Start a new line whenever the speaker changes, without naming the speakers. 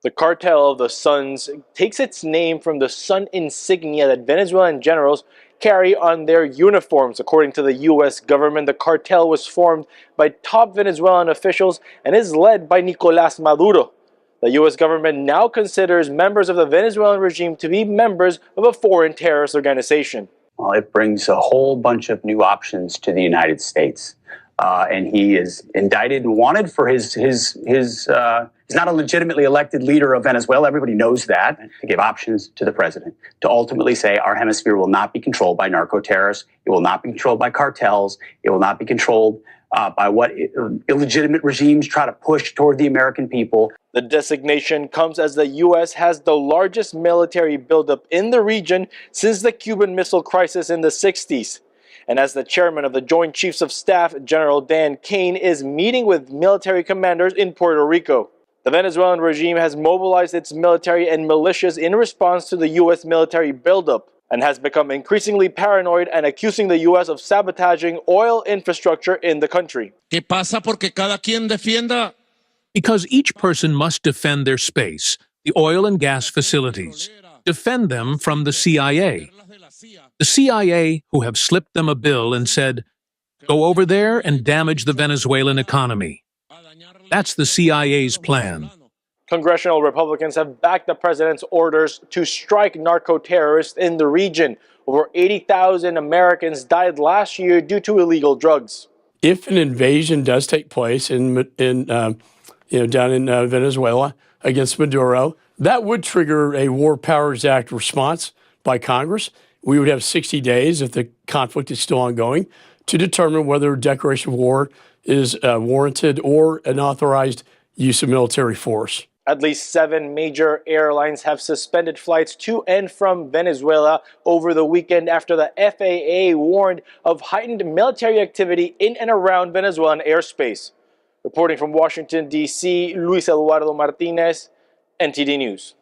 The cartel of the Suns takes its name from the sun insignia that Venezuelan generals carry on their uniforms. According to the U.S. government, the cartel was formed by top Venezuelan officials and is led by Nicolás Maduro. The U.S. government now considers members of the Venezuelan regime to be members of a foreign terrorist organization.
Well, it brings a whole bunch of new options to the United States. And he is indicted and wanted for he's not a legitimately elected leader of Venezuela. Everybody knows that. To give options to the president to ultimately say our hemisphere will not be controlled by narco-terrorists. It will not be controlled by cartels. It will not be controlled by what illegitimate regimes try to push toward the American people.
The designation comes as the U.S. has the largest military buildup in the region since the Cuban Missile Crisis in the 60s. And as the chairman of the Joint Chiefs of Staff, General Dan Kane, is meeting with military commanders in Puerto Rico. The Venezuelan regime has mobilized its military and militias in response to the U.S. military buildup and has become increasingly paranoid and accusing the U.S. of sabotaging oil infrastructure in the country.
¿Qué pasa porque cada quien defienda?
Because each person must defend their space, the oil and gas facilities, defend them from the CIA. The CIA, who have slipped them a bill and said, go over there and damage the Venezuelan economy. That's the CIA's plan.
Congressional Republicans have backed the president's orders to strike narco-terrorists in the region. Over 80,000 Americans died last year due to illegal drugs.
If an invasion does take place down in Venezuela against Maduro, that would trigger a War Powers Act response by Congress. We would have 60 days, if the conflict is still ongoing, to determine whether a declaration of war is warranted or an authorized use of military force.
At least 7 major airlines have suspended flights to and from Venezuela over the weekend after the FAA warned of heightened military activity in and around Venezuelan airspace. Reporting from Washington, D.C., Luis Martinez, NTD News.